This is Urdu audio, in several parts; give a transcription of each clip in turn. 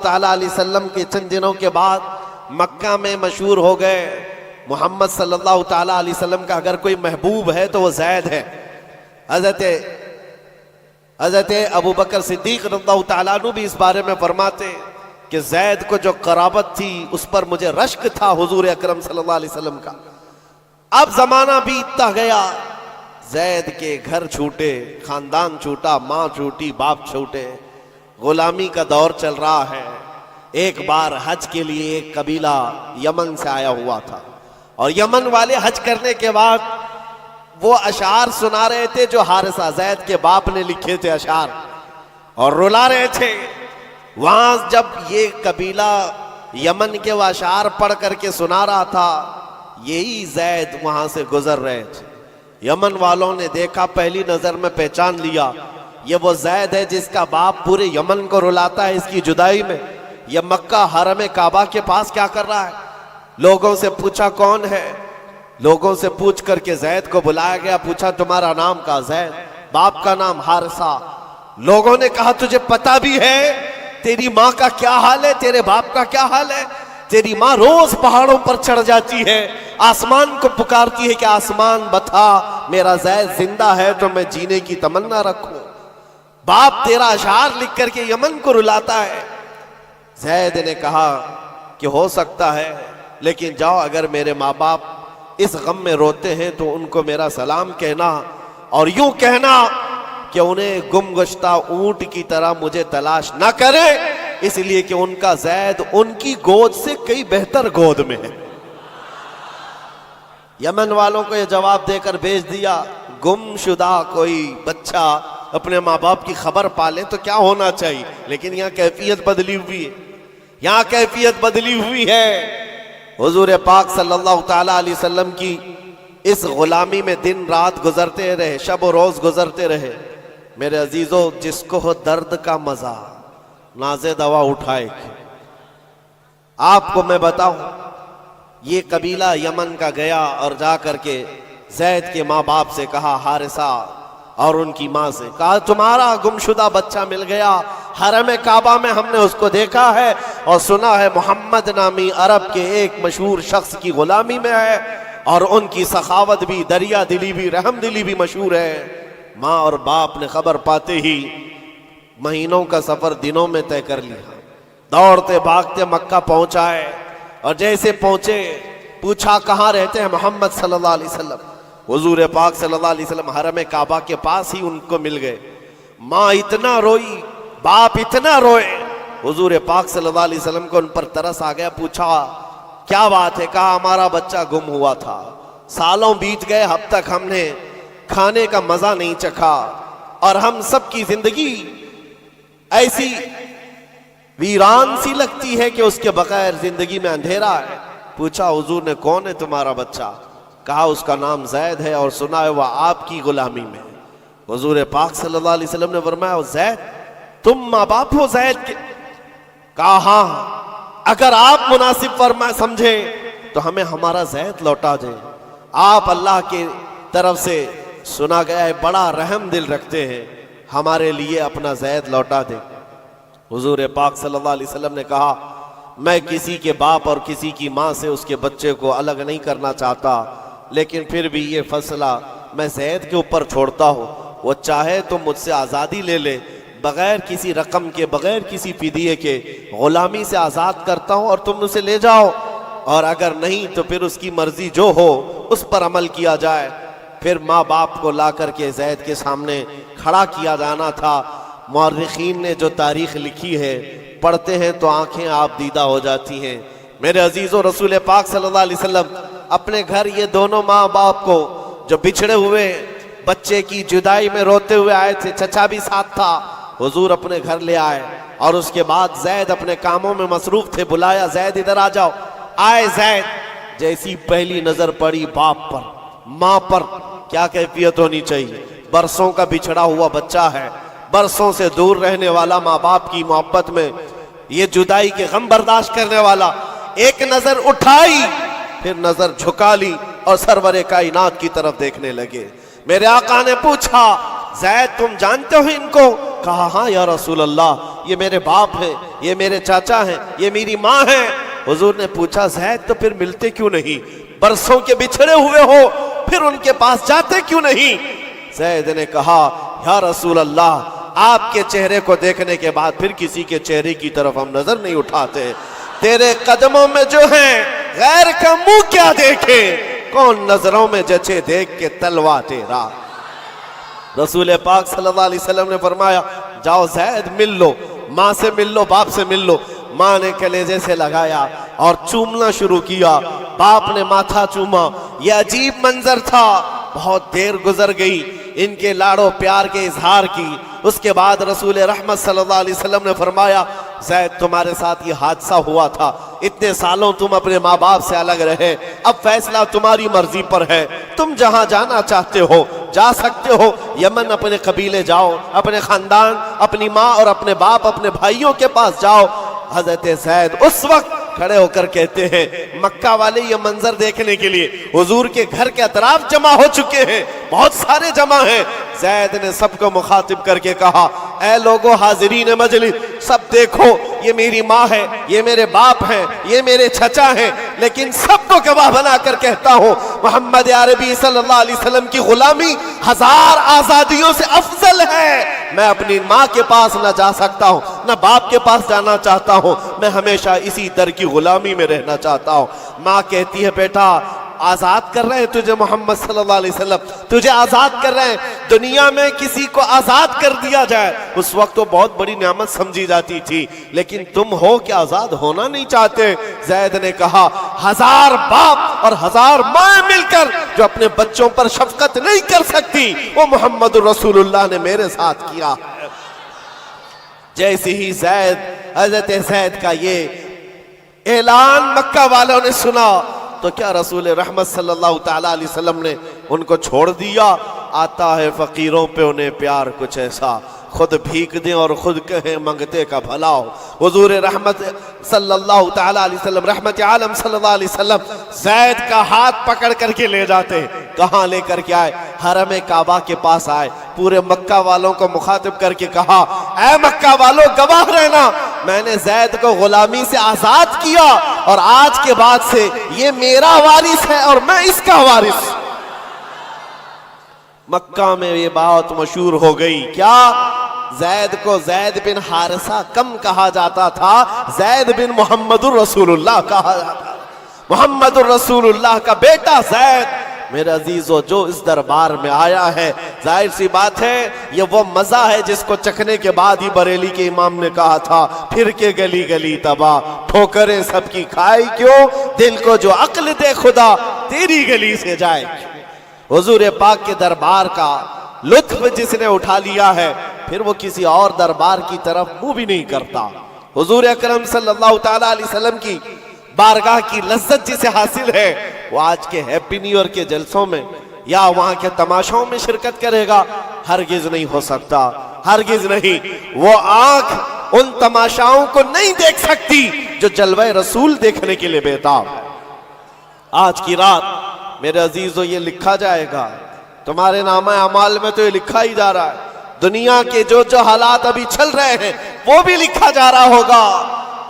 تعالیٰ علیہ وسلم کے چند دنوں کے بعد مکہ میں مشہور ہو گئے محمد صلی اللہ تعالیٰ علیہ وسلم کا اگر کوئی محبوب ہے تو وہ زید ہے۔ حضرت ابو بکر صدیق رضی اللہ تعالیٰ عنہ بھی اس بارے میں فرماتے کہ زید کو جو قرابت تھی اس پر مجھے رشک تھا حضور اکرم صلی اللہ علیہ وسلم کا۔ اب زمانہ بیتتا گیا، زید کے گھر چھوٹے، خاندان چھوٹا، ماں چھوٹی، باپ چھوٹے، غلامی کا دور چل رہا ہے۔ ایک بار حج کے لیے ایک قبیلہ یمن سے آیا ہوا تھا، اور یمن والے حج کرنے کے بعد وہ اشعار سنا رہے تھے جو حارثہ زید کے باپ نے لکھے تھے اشعار، اور رلا رہے تھے۔ وہاں جب یہ قبیلہ یمن کے وہ اشعار پڑھ کر کے سنا رہا تھا، یہی زید وہاں سے گزر رہے تھے۔ یمن والوں نے دیکھا، پہلی نظر میں پہچان لیا، یہ وہ زید ہے جس کا باپ پورے یمن کو رلاتا ہے اس کی جدائی میں۔ یہ مکہ حرم کعبہ کے پاس کیا کر رہا ہے؟ لوگوں سے پوچھا کون ہے، لوگوں سے پوچھ کر کے زید کو بلایا گیا، پوچھا تمہارا نام؟ کہا زید۔ باپ کا نام حارثہ۔ لوگوں نے کہا تجھے پتہ بھی ہے تیری ماں کا کیا حال ہے، تیرے باپ کا کیا حال ہے؟ تیری ماں روز پہاڑوں پر چڑھ جاتی ہے، آسمان کو پکارتی ہے کہ آسمان بتا میرا زید زندہ ہے تو میں جینے کی تمنا رکھوں۔ باپ تیرا اشعار لکھ کر کے یمن کو رلاتا ہے۔ زید نے کہا کہ ہو سکتا ہے، لیکن جاؤ، اگر میرے ماں باپ اس غم میں روتے ہیں تو ان کو میرا سلام کہنا، اور یوں کہنا کہ انہیں گم گشتہ اونٹ کی طرح مجھے تلاش نہ کرے، اس لیے کہ ان کا زید ان کی گود سے کئی بہتر گود میں ہے۔ یمن والوں کو یہ جواب دے کر بھیج دیا، گم شدہ کوئی بچہ اپنے ماں باپ کی خبر پالے تو کیا ہونا چاہیے، لیکن یہاں کیفیت بدلی ہوئی ہے، یہاں کیفیت بدلی ہوئی ہے۔ حضور پاک صلی اللہ تعالیٰ علیہ وسلم کی اس غلامی میں دن رات گزرتے رہے، شب و روز گزرتے رہے۔ میرے عزیزو، جس کو ہو درد کا مزہ نازے دوا اٹھائے گی۔ آپ کو میں بتاؤں، یہ قبیلہ یمن کا گیا اور جا کر کے زید کے ماں باپ سے کہا، حارثہ اور ان کی ماں سے کہا تمہارا گمشدہ بچہ مل گیا، حرم کعبہ میں ہم نے اس کو دیکھا ہے اور سنا ہے محمد نامی عرب کے ایک مشہور شخص کی غلامی میں ہے، اور ان کی سخاوت بھی، دریا دلی بھی، رحم دلی بھی مشہور ہے۔ ماں اور باپ نے خبر پاتے ہی مہینوں کا سفر دنوں میں طے کر لیا، دوڑتے بھاگتے مکہ پہنچائے، اور جیسے پہنچے پوچھا کہاں رہتے ہیں محمد صلی اللہ علیہ وسلم۔ حضور پاک صلی اللہ علیہ وسلم حرم کعبہ کے پاس ہی ان کو مل گئے۔ ماں اتنا روئی، باپ اتنا روئے، حضور پاک صلی اللہ علیہ وسلم کو ان پر ترس آ گیا۔ پوچھا کیا بات ہے؟ کہا ہمارا بچہ گم ہوا تھا، سالوں بیت گئے، اب تک ہم نے کھانے کا مزہ نہیں چکھا، اور ہم سب کی زندگی ایسی ویران سی لگتی ہے کہ اس کے بغیر زندگی میں اندھیرا ہے۔ پوچھا حضور نے کون ہے تمہارا بچہ؟ کہا اس کا نام زید ہے، اور سنا ہے وہ آپ کی غلامی میں۔ حضور پاک صلی اللہ علیہ وسلم نے فرمایا زید تم ماں باپ ہو زید کے؟ کہا ہاں، اگر آپ مناسب فرما سمجھے تو ہمیں ہمارا زید لوٹا دیں۔ آپ اللہ کی طرف سے سنا گیا ہے بڑا رحم دل رکھتے ہیں، ہمارے لیے اپنا زید لوٹا دیں۔ حضور پاک صلی اللہ علیہ وسلم نے کہا میں کسی کے باپ اور کسی کی ماں سے اس کے بچے کو الگ نہیں کرنا چاہتا، لیکن پھر بھی یہ فیصلہ میں زید کے اوپر چھوڑتا ہوں، وہ چاہے تو مجھ سے آزادی لے لے، بغیر کسی رقم کے، بغیر کسی فدیے کے غلامی سے آزاد کرتا ہوں، اور تم اسے لے جاؤ، اور اگر نہیں تو پھر اس کی مرضی جو ہو اس پر عمل کیا جائے۔ پھر ماں باپ کو لا کر کے زید کے سامنے کھڑا کیا جانا تھا۔ مورخین نے جو تاریخ لکھی ہے پڑھتے ہیں تو آنکھیں آپ دیدہ ہو جاتی ہیں۔ میرے عزیزو، رسول پاک صلی اللہ علیہ وسلم اپنے گھر یہ دونوں ماں باپ کو جو بچھڑے ہوئے بچے کی جدائی میں روتے ہوئے آئے تھے، چچا بھی ساتھ تھا، حضور اپنے گھر لے آئے، اور اس کے بعد زید اپنے کاموں میں مصروف تھے، بلایا زید ادھر آ جاؤ۔ آئے زید، جیسی پہلی نظر پڑی باپ پر، ماں پر، کیا کیفیت ہونی چاہیے؟ برسوں کا بچھڑا ہوا بچہ ہے، برسوں سے دور رہنے والا، ماں باپ کی محبت میں یہ جدائی کے غم برداشت کرنے والا، ایک نظر اٹھائی پھر نظر جھکا لی اور سرور کائنات کی طرف دیکھنے لگے۔ میرے آقا نے پوچھا زید تم جانتے ہو ان کو؟ کہا ہاں یا رسول اللہ، یہ میرے باپ ہیں، یہ میرے چاچا ہیں، یہ میری ماں ہیں۔ حضور نے پوچھا زید تو پھر ملتے کیوں نہیں؟ برسوں کے بچھڑے ہوئے ہو، پھر ان کے پاس جاتے کیوں نہیں؟ زید نے کہا یا رسول اللہ، آپ کے چہرے کو دیکھنے کے بعد پھر کسی کے چہرے کی طرف ہم نظر نہیں اٹھاتے۔ تیرے قدموں میں جو ہیں غیر کا منہ کیا دیکھے، کون نظروں میں جچے دیکھ کے تلوا تیرا۔ رسول پاک صلی اللہ علیہ وسلم نے فرمایا جاؤ زید مل لو، ماں سے مل لو، باپ سے مل لو۔ ماں نے کلیجے سے لگایا اور چومنا شروع کیا، باپ نے ماتھا چوما۔ یہ عجیب منظر تھا۔ بہت دیر گزر گئی ان کے لاڑو پیار کے اظہار کی۔ اس کے بعد رسول رحمت صلی اللہ علیہ وسلم نے فرمایا زید تمہارے ساتھ یہ حادثہ ہوا تھا، اتنے سالوں تم اپنے ماں باپ سے الگ رہے، اب فیصلہ تمہاری مرضی پر ہے، تم جہاں جانا چاہتے ہو جا سکتے ہو، یمن اپنے قبیلے جاؤ، اپنے خاندان، اپنی ماں اور اپنے باپ، اپنے بھائیوں کے پاس جاؤ۔ حضرت زید اس وقت کھڑے ہو کر کہتے ہیں مکہ والے یہ منظر دیکھنے کے لیے حضور کے گھر کے اطراف جمع ہو چکے ہیں، بہت سارے جمع ہیں۔ زید نے سب کو مخاطب کر کے کہا اے لوگو حاضرین مجلس، سب دیکھو یہ میری ماں ہے، یہ میرے باپ ہیں، یہ میرے چچا ہیں، لیکن سب کو گواہ بنا کر کہتا ہوں محمد عربی صلی اللہ علیہ وسلم کی غلامی 1000 آزادیوں سے افضل ہے۔ میں اپنی ماں کے پاس نہ جا سکتا ہوں، نہ باپ کے پاس جانا چاہتا ہوں، میں ہمیشہ اسی در کی غلامی میں رہنا چاہتا ہوں۔ ماں کہتی ہے بیٹا آزاد کر رہے ہیں تجھے محمد صلی اللہ علیہ وسلم، تجھے آزاد کر رہے ہیں۔ دنیا میں کسی کو آزاد کر دیا جائے اس وقت تو بہت بڑی نعمت سمجھی جاتی تھی، لیکن تم ہو کہ آزاد ہونا نہیں چاہتے۔ زید نے کہا 1000 باپ اور 1000 ماں مل کر جو اپنے بچوں پر شفقت نہیں کر سکتی وہ محمد رسول اللہ نے میرے ساتھ کیا ہے۔ جیسے ہی حضرت زید کا یہ اعلان مکہ والوں نے سنا تو کیا رسول رحمت صلی اللہ تعالیٰ علیہ وسلم نے ان کو چھوڑ دیا؟ آتا ہے فقیروں پہ انہیں پیار کچھ ایسا، خود بھیک دیں اور خود کہیں منگتے کا بھلا ہو۔ حضور رحمت صلی اللہ تعالیٰ علیہ وسلم، رحمت عالم صلی اللہ علیہ وسلم زید کا ہاتھ پکڑ کر کے لے جاتے۔ کہاں لے کر کے آئے؟ حرم کعبہ کے پاس آئے، پورے مکہ والوں کو مخاطب کر کے کہا اے مکہ والوں گواہ رہنا، میں نے زید کو غلامی سے آزاد کیا اور آج کے بعد سے یہ میرا وارث ہے اور میں اس کا وارث۔ مکہ میں یہ بات مشہور ہو گئی، کیا زید کو زید بن حارثہ کم کہا جاتا تھا، زید بن محمد الرسول اللہ کہا جاتا تھا۔ محمد الرسول اللہ کا بیٹا زید میرے عزیزو جو اس دربار میں آیا ہے، ظاہر سی بات ہے یہ وہ مزہ ہے جس کو چکھنے کے بعد ہی بریلی کے امام نے کہا تھا پھر کے گلی گلی تباہ، ٹھوکریں سب کی کھائی کیوں، دل کو جو عقل دے خدا تیری گلی سے جائے۔ حضور پاک کے دربار کا لطف جس نے اٹھا لیا ہے پھر وہ کسی اور دربار کی طرف منہ بھی نہیں کرتا۔ حضور اکرم صلی اللہ تعالیٰ علیہ وسلم کی بارگاہ کی لذت جسے حاصل ہے وہ آج کے ہیپی نیو ایئر کے جلسوں میں یا وہاں کے تماشوں میں شرکت کرے گا؟ ہرگز نہیں ہو سکتا، ہرگز نہیں۔ وہ آنکھ ان تماشاؤں کو نہیں دیکھ سکتی جو جلوہ رسول دیکھنے کے لیے بےتاب ہے۔ آج کی رات میرے عزیزو یہ لکھا جائے گا، تمہارے نامہ اعمال میں تو یہ لکھا ہی جا رہا ہے، دنیا کے جو حالات ابھی چل رہے ہیں وہ بھی لکھا جا رہا ہوگا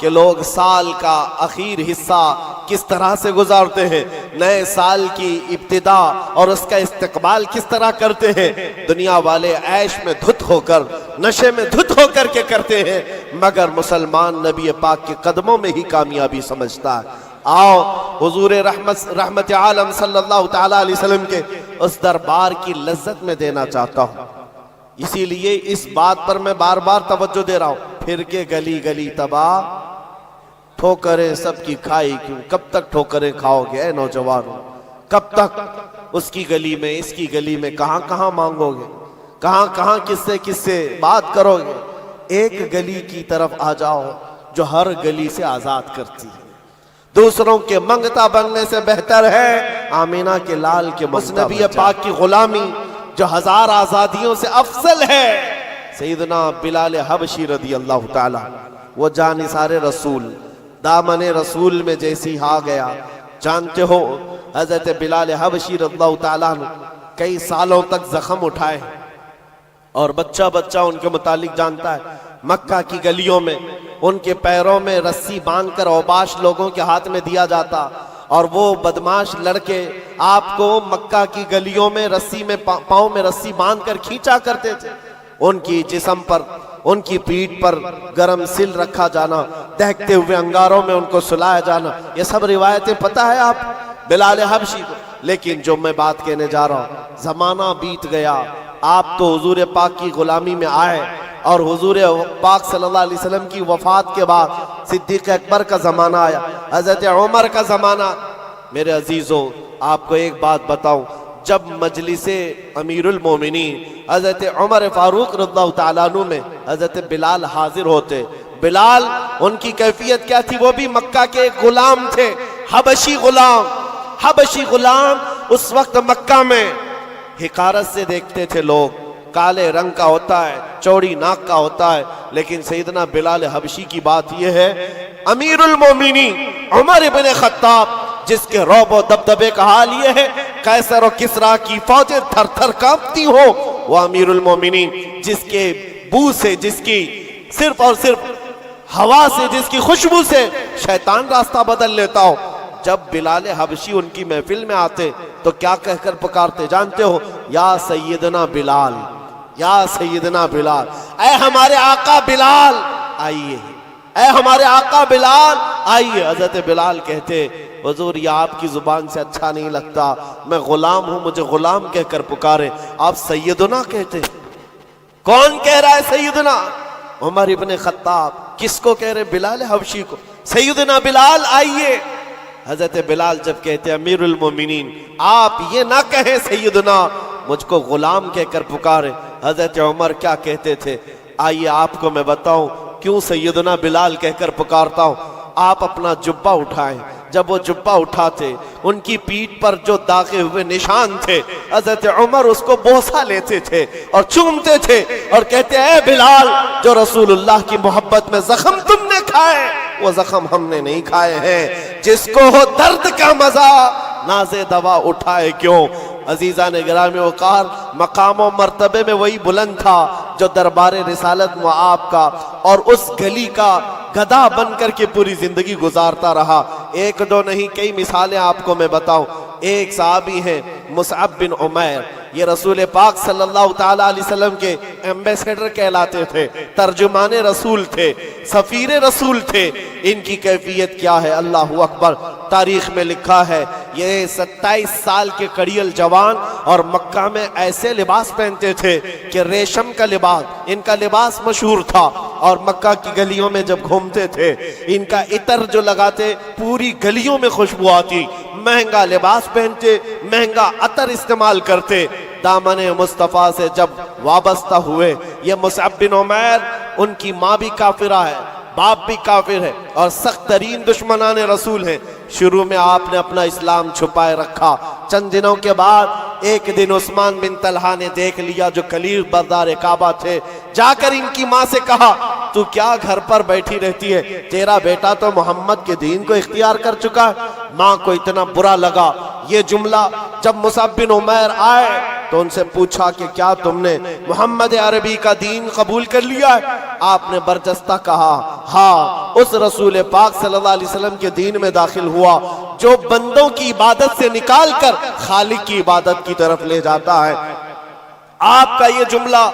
کہ لوگ سال کا آخر حصہ کس طرح سے گزارتے ہیں، نئے سال کی ابتدا اور اس کا استقبال کس طرح کرتے ہیں۔ دنیا والے عیش میں دھت ہو کر، نشے میں دھت ہو کر کے کرتے ہیں، مگر مسلمان نبی پاک کے قدموں میں ہی کامیابی سمجھتا ہے۔ آؤ حضور رحمت عالم صلی اللہ تعالیٰ علیہ وسلم کے اس دربار کی لذت میں دینا چاہتا ہوں، اسی لیے اس بات پر میں بار بار توجہ دے رہا ہوں، پھر کے گلی گلی تباہ، ٹھوکریں سب کی کھائی کیوں۔ کب تک ٹھوکریں کھاؤ گے اے نوجوانوں؟ کب تک اس کی گلی میں اس کی گلی میں کہاں کہاں مانگو گے، کہاں کہاں کس سے بات کرو گے؟ ایک گلی کی طرف آ جاؤ جو ہر گلی سے آزاد کرتی ہے۔ دوسروں کے منگتا بننے سے بہتر ہے آمینہ کے لال کے نبی پاک کی غلامی جو 1000 آزادیوں سے افضل ہے۔ سیدنا بلال حبشی رضی اللہ تعالی، وہ جانثار رسول، دامن رسول میں جیسی آ گیا، جانتے ہو حضرت بلال حبشی رضی اللہ تعالیٰ نے کئی سالوں تک زخم اٹھائے، اور بچہ بچہ ان کے متعلق جانتا ہے. مکہ کی گلیوں میں ان کے پیروں میں رسی باندھ کر اوباش لوگوں کے ہاتھ میں دیا جاتا اور وہ بدماش لڑکے آپ کو مکہ کی گلیوں میں رسی میں پاؤں میں رسی باندھ کر کھینچا کرتے تھے. ان کی جسم پر ان کی پیٹھ پر گرم سل رکھا جانا, دہکتے ہوئے انگاروں میں ان کو سلایا جانا, یہ سب روایتیں پتہ ہے آپ بلال حبشی کو. لیکن جو میں بات کہنے جا رہا ہوں, زمانہ بیت گیا, آپ تو حضور پاک کی غلامی میں آئے اور حضور پاک صلی اللہ علیہ وسلم کی وفات کے بعد صدیق اکبر کا زمانہ آیا, حضرت عمر کا زمانہ. میرے عزیزوں آپ کو ایک بات بتاؤں, جب مجلس امیر المومنین حضرت عمر فاروق رضی اللہ تعالیٰ عنہ میں حضرت بلال حاضر ہوتے, بلال ان کی کیفیت کیا تھی؟ وہ بھی مکہ کے ایک غلام تھے, حبشی غلام. حبشی غلام اس وقت مکہ میں حقارت سے دیکھتے تھے لوگ, کالے رنگ کا ہوتا ہے, چوڑی ناک کا ہوتا ہے. لیکن سیدنا بلال حبشی کی بات یہ ہے, امیر المومنین عمر ابن خطاب جس کے رعب و دبدبے کا حال یہ ہے قیصر و کسریٰ کی فوجیں تھر تھر کانپتی ہو, وہ امیر المومنین جس کے بو سے, جس کی صرف اور صرف ہوا سے, جس کی خوشبو سے شیطان راستہ بدل لیتا ہو. جب بلال حبشی ان کی محفل میں آتے تو کیا کہہ کر پکارتے جانتے ہو؟ یا سیدنا بلال, یا سیدنا بلال, اے ہمارے آقا بلال آئیے, اے ہمارے آقا بلال آئیے. حضرت بلال کہتے, حضور یہ آپ کی زبان سے اچھا نہیں لگتا, میں غلام ہوں, مجھے غلام کہہ کر پکارے. آپ سیدنا کہتے, کون کہہ رہا ہے سیدنا؟ عمر ابن خطاب. کس کو کہہ رہے؟ بلال حبشی کو. سیدنا بلال آئیے. حضرت بلال جب کہتے امیر المومنین آپ یہ نہ کہیں سیدنا, مجھ کو غلام کہہ کر پکارے. حضرت عمر کیا کہتے تھے؟ آئیے آپ کو میں بتاؤں کیوں سیدنا بلال کہہ کر پکارتا ہوں. آپ اپنا جبہ اٹھائیں. جب وہ جبہ اٹھاتے ان کی پیٹھ پر جو داغے ہوئے نشان تھے, حضرت عمر اس کو بوسہ لیتے تھے اور چومتے تھے اور کہتے اے بلال, جو رسول اللہ کی محبت میں زخم تم نے کھائے وہ زخم ہم نے نہیں کھائے ہیں. جس کو ہو درد کا مزہ ناز دوا اٹھائے کیوں. عزیزان گرامی وقار, مقام و مرتبے میں وہی بلند تھا جو دربار رسالت معاب کا اور اس گلی کا گدھا بن کر کے پوری زندگی گزارتا رہا. ایک دو نہیں کئی مثالیں آپ کو میں بتاؤں. ایک صحابی ہیں مصعب بن عمیر, یہ رسول پاک صلی اللہ تعالیٰ علیہ وسلم کے ایمبیسیڈر کہلاتے تھے, ترجمان رسول تھے, سفیر رسول تھے. ان کی کیفیت کیا ہے؟ اللہ اکبر. تاریخ میں لکھا ہے یہ 27 سال کے کڑیل جوان اور مکہ میں ایسے لباس پہنتے تھے کہ ریشم کا لباس, ان کا لباس مشہور تھا. اور مکہ کی گلیوں میں جب گھومتے تھے ان کا عطر جو لگاتے پوری گلیوں میں خوشبو آتی. مہنگا لباس پہنتے, مہنگا عطر استعمال کرتے. دامن مصطفیٰ سے جب وابستہ ہوئے, یہ مصعب بن عمیر, ان کی ماں بھی کافرہ ہے, باپ بھی کافر ہے اور سخت ترین دشمنان رسول ہیں. شروع میں آپ نے اپنا اسلام چھپائے رکھا. چند دنوں کے بعد ایک دن عثمان بن طلحہ نے دیکھ لیا جو کلیل بردار کعبہ تھے, جا کر ان کی ماں سے کہا تو کیا گھر پر بیٹھی رہتی ہے, تیرا بیٹا تو محمد کے دین کو اختیار کر چکا ہے. ماں کو اتنا برا لگا یہ جملہ. جب مصعب بن عمیر آئے تو ان سے پوچھا کہ کیا تم نے محمد عربی کا دین قبول کر لیا ہے؟ آپ نے برجستہ کہا ہاں, اس رسول پاک صلی اللہ علیہ وسلم کے دین میں داخل ہوا جو بندوں کی عبادت سے نکال کر خالق کی عبادت کی طرف لے جاتا ہے. آپ کا یہ جملہ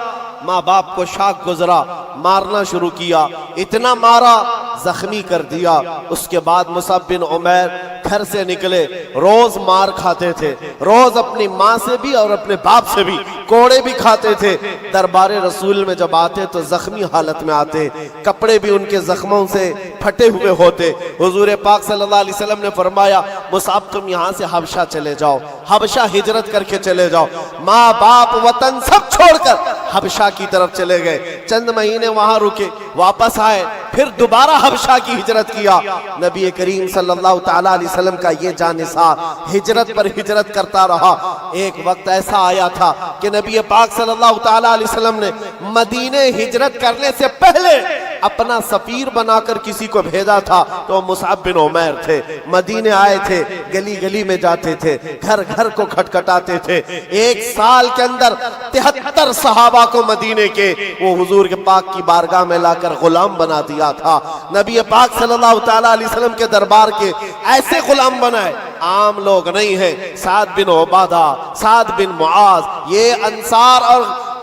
ماں باپ کو شاک گزرا, مارنا شروع کیا, اتنا مارا زخمی کر دیا. اس کے بعد مصعب بن عمیر گھر سے نکلے, روز مار کھاتے تھے, روز اپنی ماں سے بھی اور اپنے باپ سے بھی کوڑے بھی کھاتے تھے. دربار رسول میں جب آتے تو زخمی حالت میں آتے, کپڑے بھی ان کے زخموں سے پھٹے ہوئے ہوتے. حضور پاک صلی اللہ علیہ وسلم نے فرمایا مصعب تم یہاں سے حبشہ چلے جاؤ, حبشہ ہجرت کر کے چلے جاؤ. ماں باپ وطن سب چھوڑ کر حبشہ کی طرف چلے گئے. چند مہینے وہاں رکے, واپس آئے, پھر دوبارہ حبشہ کی ہجرت کیا. نبی کریم صلی اللہ تعالیٰ علیہ وسلم کا یہ جانثار ہجرت پر ہجرت کرتا رہا. ایک وقت ایسا آیا تھا کہ نبی پاک صلی اللہ تعالیٰ علیہ وسلم نے مدینے ہجرت کرنے سے پہلے اپنا سفیر بنا کر کسی کو بھیجا تھا تو مصعب بن عمیر تھے. مدینے آئے تھے, گلی گلی میں جاتے تھے, گھر گھر کو کھٹکھٹاتے تھے. 1 سال کے اندر 73 صحابہ کو مدینے کے وہ حضور کے پاک کی بارگاہ میں لا کر غلام بنا دیا تھا. نبی پاک صلی اللہ تعالیٰ علیہ وسلم کے دربار کے ایسے غلام بنائے, عام لوگ نہیں ہیں. سعد بن عبادہ, سعد بن معاذ, یہ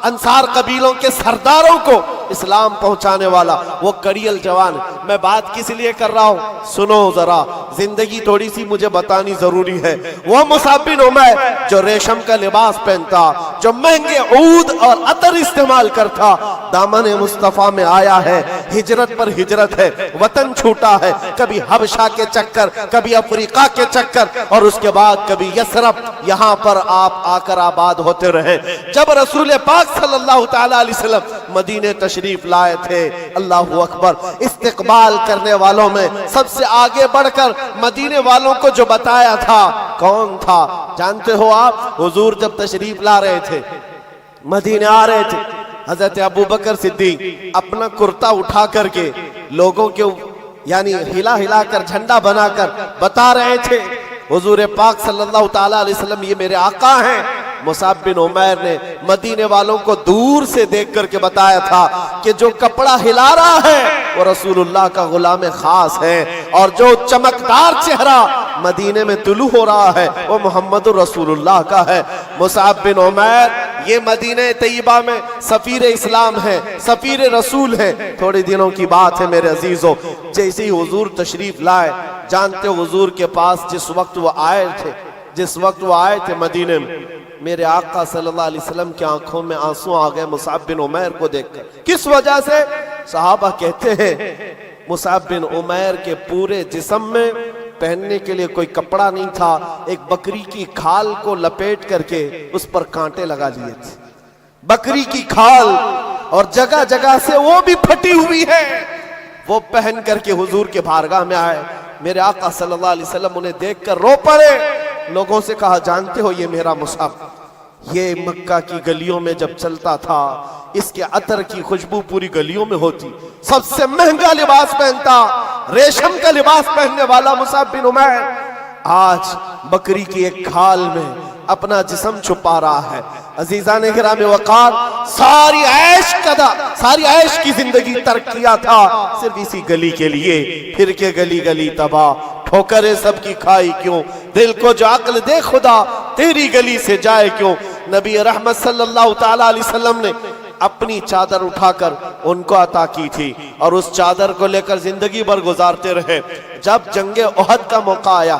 انصار قبیلوں کے سرداروں کو اسلام پہنچانے والا وہ کڑیل جوان. میں بات کس لیے کر رہا ہوں, سنو ذرا, زندگی تھوڑی سی مجھے بتانی ضروری ہے. وہ مصعب بن عمیر جو ریشم کا لباس پہنتا, جو مہنگے عود اور عطر استعمال کرتا, دامن مصطفیٰ میں آیا ہے, ہجرت پر ہجرت ہے, وطن چھوٹا ہے, کبھی حبشہ کے چکر, کبھی افریقہ کے چکر, اور اس کے بعد کبھی یثرب, یہاں پر آپ آ کر آباد ہوتے رہے. جب رسول پاک صلی اللہ تعالیٰ علیہ وسلم مدینے تشریف لائے تھے, اللہ اکبر, استقبال کرنے والوں میں سب سے آگے بڑھ کر مدینے والوں کو جو بتایا تھا کون تھا جانتے ہو آپ؟ حضور جب تشریف لا رہے تھے, مدینے آ رہے تھے, حضرت ابو بکر صدیق اپنا کرتا اٹھا کر کے لوگوں کے یعنی ہلا ہلا کر جھنڈا بنا کر بتا رہے تھے حضور پاک صلی اللہ تعالیٰ علیہ وسلم یہ میرے آقا ہیں. مصعب بن عمیر نے مدینے والوں کو دور سے دیکھ کر کے بتایا تھا کہ جو کپڑا ہلا رہا ہے وہ رسول اللہ کا غلام خاص ہے, اور جو چمکدار چہرہ مدینے میں طلوع ہو رہا ہے وہ محمد رسول اللہ کا ہے. مصعب بن عمیر یہ مدینہ طیبہ میں سفیر اسلام ہے, سفیر رسول ہے. تھوڑے دنوں کی بات ہے میرے عزیزوں, جیسے ہی حضور تشریف لائے, جانتے ہو حضور کے پاس جس وقت وہ آئے تھے مدینے میں, میرے آقا صلی اللہ علیہ وسلم کی آنکھوں میں آنسو آ گئے مصعب بن عمیر کو دیکھ کر. کس وجہ سے؟ صحابہ کہتے ہیں مصعب بن عمیر کے پورے جسم میں پہننے کے لیے کوئی کپڑا نہیں تھا, ایک بکری کی کھال کو لپیٹ کر کے اس پر کانٹے لگا لیے تھے. بکری کی کھال, اور جگہ جگہ سے وہ بھی پھٹی ہوئی ہے, وہ پہن کر کے حضور کے بارگاہ میں آئے. میرے آقا صلی اللہ علیہ وسلم انہیں دیکھ کر رو پڑے. لوگوں سے کہا جانتے ہو یہ میرا مصعب, یہ مکہ کی گلیوں میں جب چلتا تھا اس کے عطر کی خوشبو پوری گلیوں میں ہوتی, سب سے مہنگا لباس پہنتا, ریشم کا لباس پہننے والا مصعب بن عمیر آج بکری کی ایک کھال میں اپنا جسم چھپا رہا ہے. عزیزان گرامی وقار, ساری عیش کی زندگی ترک کیا تھا صرف اسی گلی کے لیے. پھر کے گلی گلی تباہ, ٹھوکریں سب کی کھائی کیوں, دل کو جو عقل دے خدا تیری گلی سے جائے کیوں. نبی رحمت صلی اللہ تعالیٰ علیہ وسلم نے اپنی چادر اٹھا کر ان کو عطا کی تھی, اور اس چادر کو لے کر زندگی بھر گزارتے رہے. جب جنگ احد کا موقع آیا,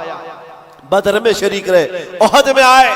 بدر میں شریک رہے, احد میں آئے,